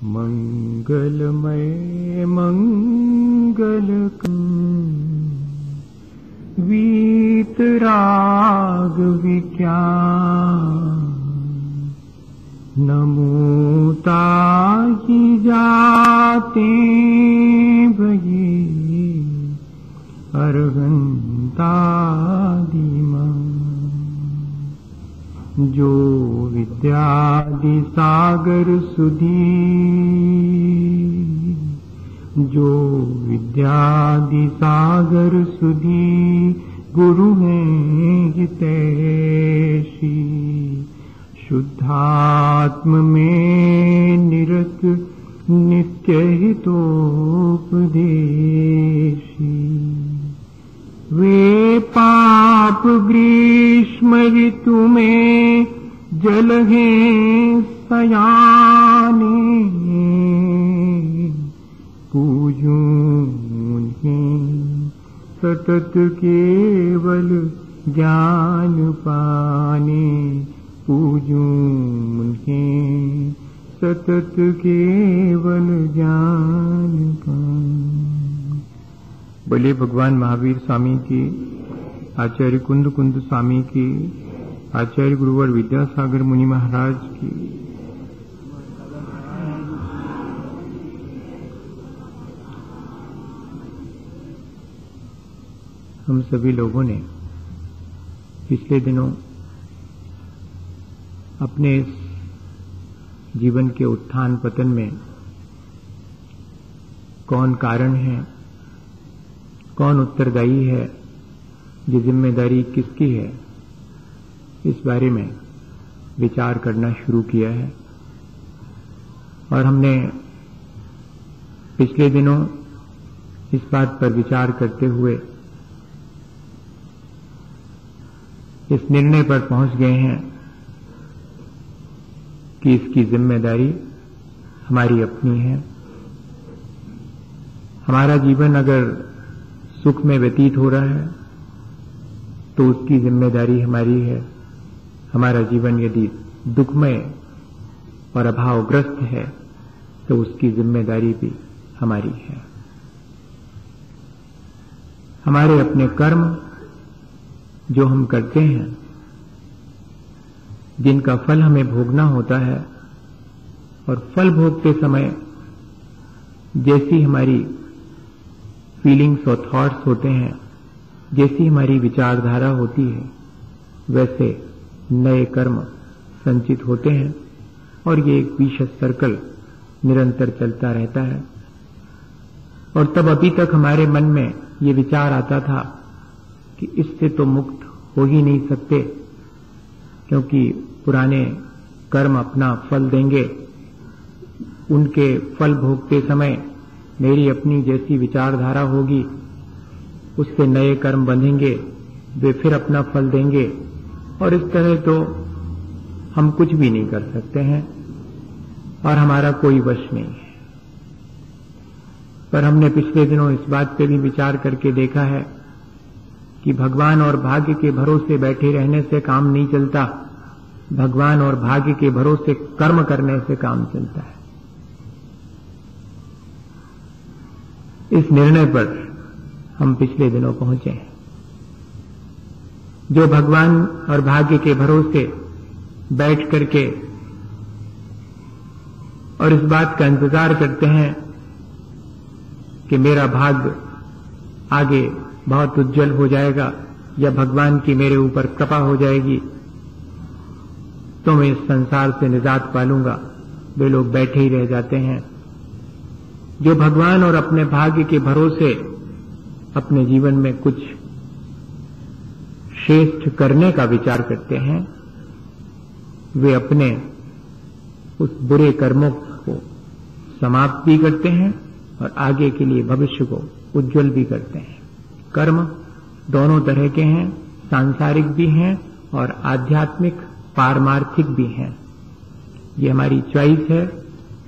मंगलमय मंगलकं वीतराग विज्ञान नमो ताहि जाते भये अरहंतादिमा जो विद्यादि सागर सुधी जो विद्यादि सागर सुधी गुरु हैं हितैषी शुद्धात्म में निरत नित्य हितोपदेशी वे पाप ग्रीष्म ऋतु में जल हैं सयाने पूजूं उन्हें सतत केवल ज्ञान पाने पूजूं उन्हें सतत केवल ज्ञान पाने। बोले भगवान महावीर स्वामी की, आचार्य कुंद कुंद स्वामी की, आचार्य गुरुवर विद्यासागर मुनि महाराज की। हम सभी लोगों ने पिछले दिनों अपने जीवन के उत्थान पतन में कौन कारण है, कौन उत्तरदायी है, ये जिम्मेदारी किसकी है, इस बारे में विचार करना शुरू किया है। और हमने पिछले दिनों इस बात पर विचार करते हुए इस निर्णय पर पहुंच गए हैं कि इसकी जिम्मेदारी हमारी अपनी है। हमारा जीवन अगर सुख में व्यतीत हो रहा है तो उसकी जिम्मेदारी हमारी है। हमारा जीवन यदि दुखमय और अभावग्रस्त है तो उसकी जिम्मेदारी भी हमारी है। हमारे अपने कर्म जो हम करते हैं, जिनका फल हमें भोगना होता है, और फल भोगते समय जैसी हमारी फीलिंग्स और थॉट्स होते हैं, जैसी हमारी विचारधारा होती है, वैसे नए कर्म संचित होते हैं और ये एक विशेष सर्कल निरंतर चलता रहता है। और तब अभी तक हमारे मन में ये विचार आता था कि इससे तो मुक्त हो ही नहीं सकते, क्योंकि पुराने कर्म अपना फल देंगे। उनके फल भोगते समय मेरी अपनी जैसी विचारधारा होगी, उससे नए कर्म बंधेंगे, वे फिर अपना फल देंगे, और इस तरह तो हम कुछ भी नहीं कर सकते हैं और हमारा कोई वश नहीं है। पर हमने पिछले दिनों इस बात पे भी विचार करके देखा है कि भगवान और भाग्य के भरोसे बैठे रहने से काम नहीं चलता, भगवान और भाग्य के भरोसे कर्म करने से काम चलता है। इस निर्णय पर हम पिछले दिनों पहुंचे हैं। जो भगवान और भाग्य के भरोसे बैठ करके और इस बात का इंतजार करते हैं कि मेरा भाग्य आगे बहुत उज्जवल हो जाएगा या भगवान की मेरे ऊपर कृपा हो जाएगी तो मैं इस संसार से निजात पालूंगा, वे लोग बैठे ही रह जाते हैं। जो भगवान और अपने भाग्य के भरोसे अपने जीवन में कुछ श्रेष्ठ करने का विचार करते हैं, वे अपने उस बुरे कर्मों को समाप्त भी करते हैं और आगे के लिए भविष्य को उज्जवल भी करते हैं। कर्म दोनों तरह के हैं, सांसारिक भी हैं और आध्यात्मिक पारमार्थिक भी हैं। ये हमारी चॉइस है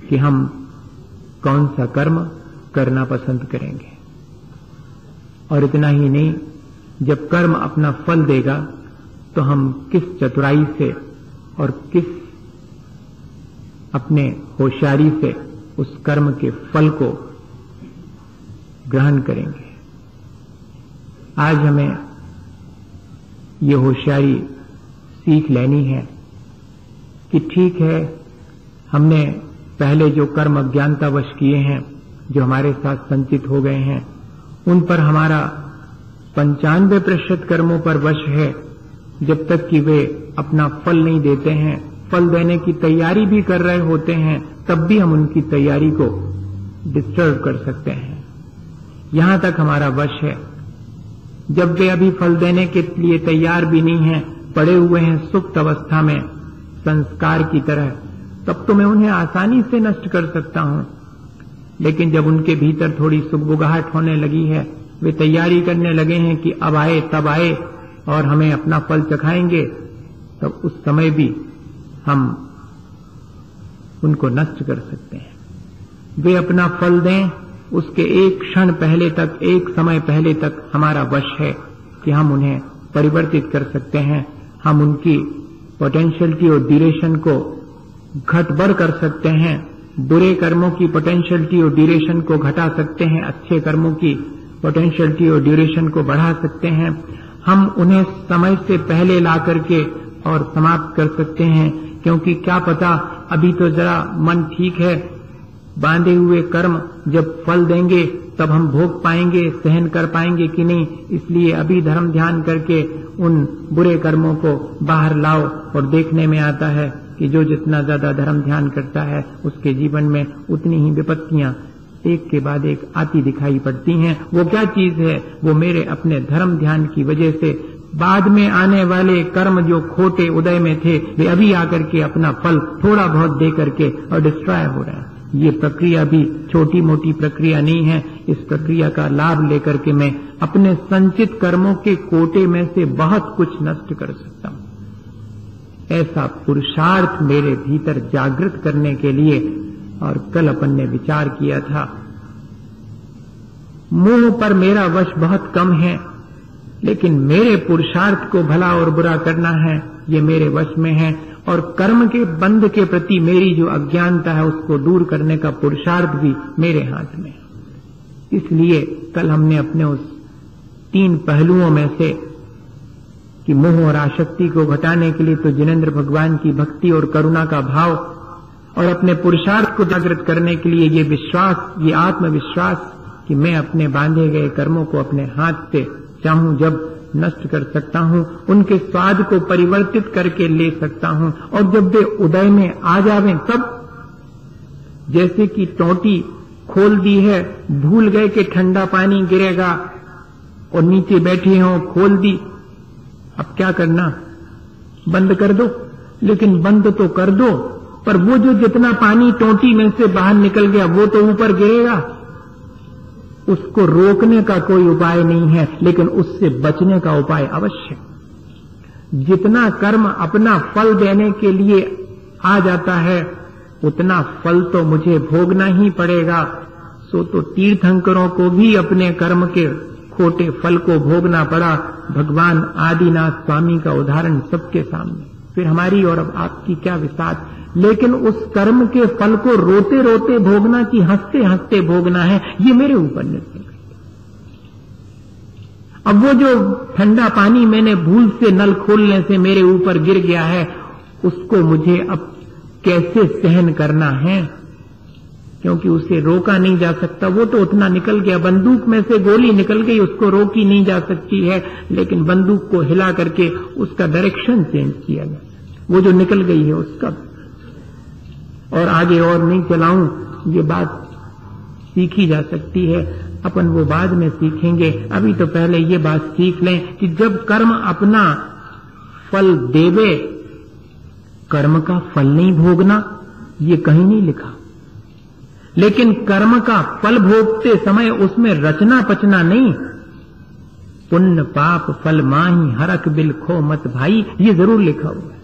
कि हम कौन सा कर्म करना पसंद करेंगे। और इतना ही नहीं, जब कर्म अपना फल देगा तो हम किस चतुराई से और किस अपने होशियारी से उस कर्म के फल को ग्रहण करेंगे। आज हमें ये होशियारी सीख लेनी है कि ठीक है, हमने पहले जो कर्म अज्ञानतावश किए हैं, जो हमारे साथ संचित हो गए हैं, उन पर हमारा 95% कर्मों पर वश है। जब तक कि वे अपना फल नहीं देते हैं, फल देने की तैयारी भी कर रहे होते हैं, तब भी हम उनकी तैयारी को डिस्टर्ब कर सकते हैं। यहां तक हमारा वश है। जब वे अभी फल देने के लिए तैयार भी नहीं हैं, पड़े हुए हैं सुप्त अवस्था में संस्कार की तरह, तब तो मैं उन्हें आसानी से नष्ट कर सकता हूं। लेकिन जब उनके भीतर थोड़ी सुगबुगाहट होने लगी है, वे तैयारी करने लगे हैं कि अब आए तब आए और हमें अपना फल चखाएंगे, तब उस समय भी हम उनको नष्ट कर सकते हैं। वे अपना फल दें, उसके एक क्षण पहले तक, एक समय पहले तक हमारा वश है कि हम उन्हें परिवर्तित कर सकते हैं। हम उनकी पोटेंशियलिटी और ड्यूरेशन को घटबर कर सकते हैं। बुरे कर्मों की पोटेंशियलिटी और ड्यूरेशन को घटा सकते हैं, अच्छे कर्मों की पोटेंशियलिटी और ड्यूरेशन को बढ़ा सकते हैं। हम उन्हें समय से पहले ला करके और समाप्त कर सकते हैं, क्योंकि क्या पता अभी तो जरा मन ठीक है, बांधे हुए कर्म जब फल देंगे तब हम भोग पाएंगे, सहन कर पाएंगे कि नहीं। इसलिए अभी धर्म ध्यान करके उन बुरे कर्मों को बाहर लाओ। और देखने में आता है कि जो जितना ज्यादा धर्म ध्यान करता है, उसके जीवन में उतनी ही विपत्तियां एक के बाद एक आती दिखाई पड़ती हैं। वो क्या चीज है? वो मेरे अपने धर्म ध्यान की वजह से बाद में आने वाले कर्म जो खोटे उदय में थे, वे अभी आकर के अपना फल थोड़ा बहुत दे करके और डिस्ट्रॉय हो रहे हैं। ये प्रक्रिया भी छोटी मोटी प्रक्रिया नहीं है। इस प्रक्रिया का लाभ लेकर के मैं अपने संचित कर्मों के कोटे में से बहुत कुछ नष्ट कर सकता हूं। ऐसा पुरुषार्थ मेरे भीतर जागृत करने के लिए, और कल अपन ने विचार किया था, मोह पर मेरा वश बहुत कम है, लेकिन मेरे पुरुषार्थ को भला और बुरा करना है, ये मेरे वश में है। और कर्म के बंध के प्रति मेरी जो अज्ञानता है, उसको दूर करने का पुरुषार्थ भी मेरे हाथ में है। इसलिए कल हमने अपने उस 3 पहलुओं में से कि मोह और आसक्ति को घटाने के लिए तो जिनेंद्र भगवान की भक्ति और करुणा का भाव, और अपने पुरुषार्थ को जागृत करने के लिए ये विश्वास, ये आत्मविश्वास कि मैं अपने बांधे गए कर्मों को अपने हाथ से चाहूं जब नष्ट कर सकता हूं, उनके स्वाद को परिवर्तित करके ले सकता हूं। और जब वे उदय में आ जावें, तब जैसे कि टोटी खोल दी है, भूल गए कि ठंडा पानी गिरेगा और नीचे बैठे हों, खोल दी, अब क्या करना? बंद कर दो। लेकिन बंद तो कर दो, पर वो जो जितना पानी टोटी में से बाहर निकल गया, वो तो ऊपर गिरेगा। उसको रोकने का कोई उपाय नहीं है, लेकिन उससे बचने का उपाय अवश्य। जितना कर्म अपना फल देने के लिए आ जाता है, उतना फल तो मुझे भोगना ही पड़ेगा। सो तो तीर्थंकरों को भी अपने कर्म के खोटे फल को भोगना पड़ा। भगवान आदिनाथ स्वामी का उदाहरण सबके सामने, फिर हमारी और अब आपकी क्या विसात। लेकिन उस कर्म के फल को रोते रोते भोगना कि हंसते हंसते भोगना है, ये मेरे ऊपर निर्भर है। अब वो जो ठंडा पानी मैंने भूल से नल खोलने से मेरे ऊपर गिर गया है, उसको मुझे अब कैसे सहन करना है, क्योंकि उसे रोका नहीं जा सकता। वो तो उतना निकल गया, बंदूक में से गोली निकल गई, उसको रोकी नहीं जा सकती है, लेकिन बंदूक को हिला करके उसका डायरेक्शन चेंज किया गया, वो जो निकल गई है उसका। और आगे और नहीं चलाऊं, ये बात सीखी जा सकती है, अपन वो बाद में सीखेंगे। अभी तो पहले ये बात सीख लें कि जब कर्म अपना फल देवे, कर्म का फल नहीं भोगना, ये कहीं नहीं लिखा। लेकिन कर्म का फल भोगते समय उसमें रचना पचना नहीं, पुण्य पाप फल माही हरख बिल खो मत भाई, ये जरूर लिखा हुआ है।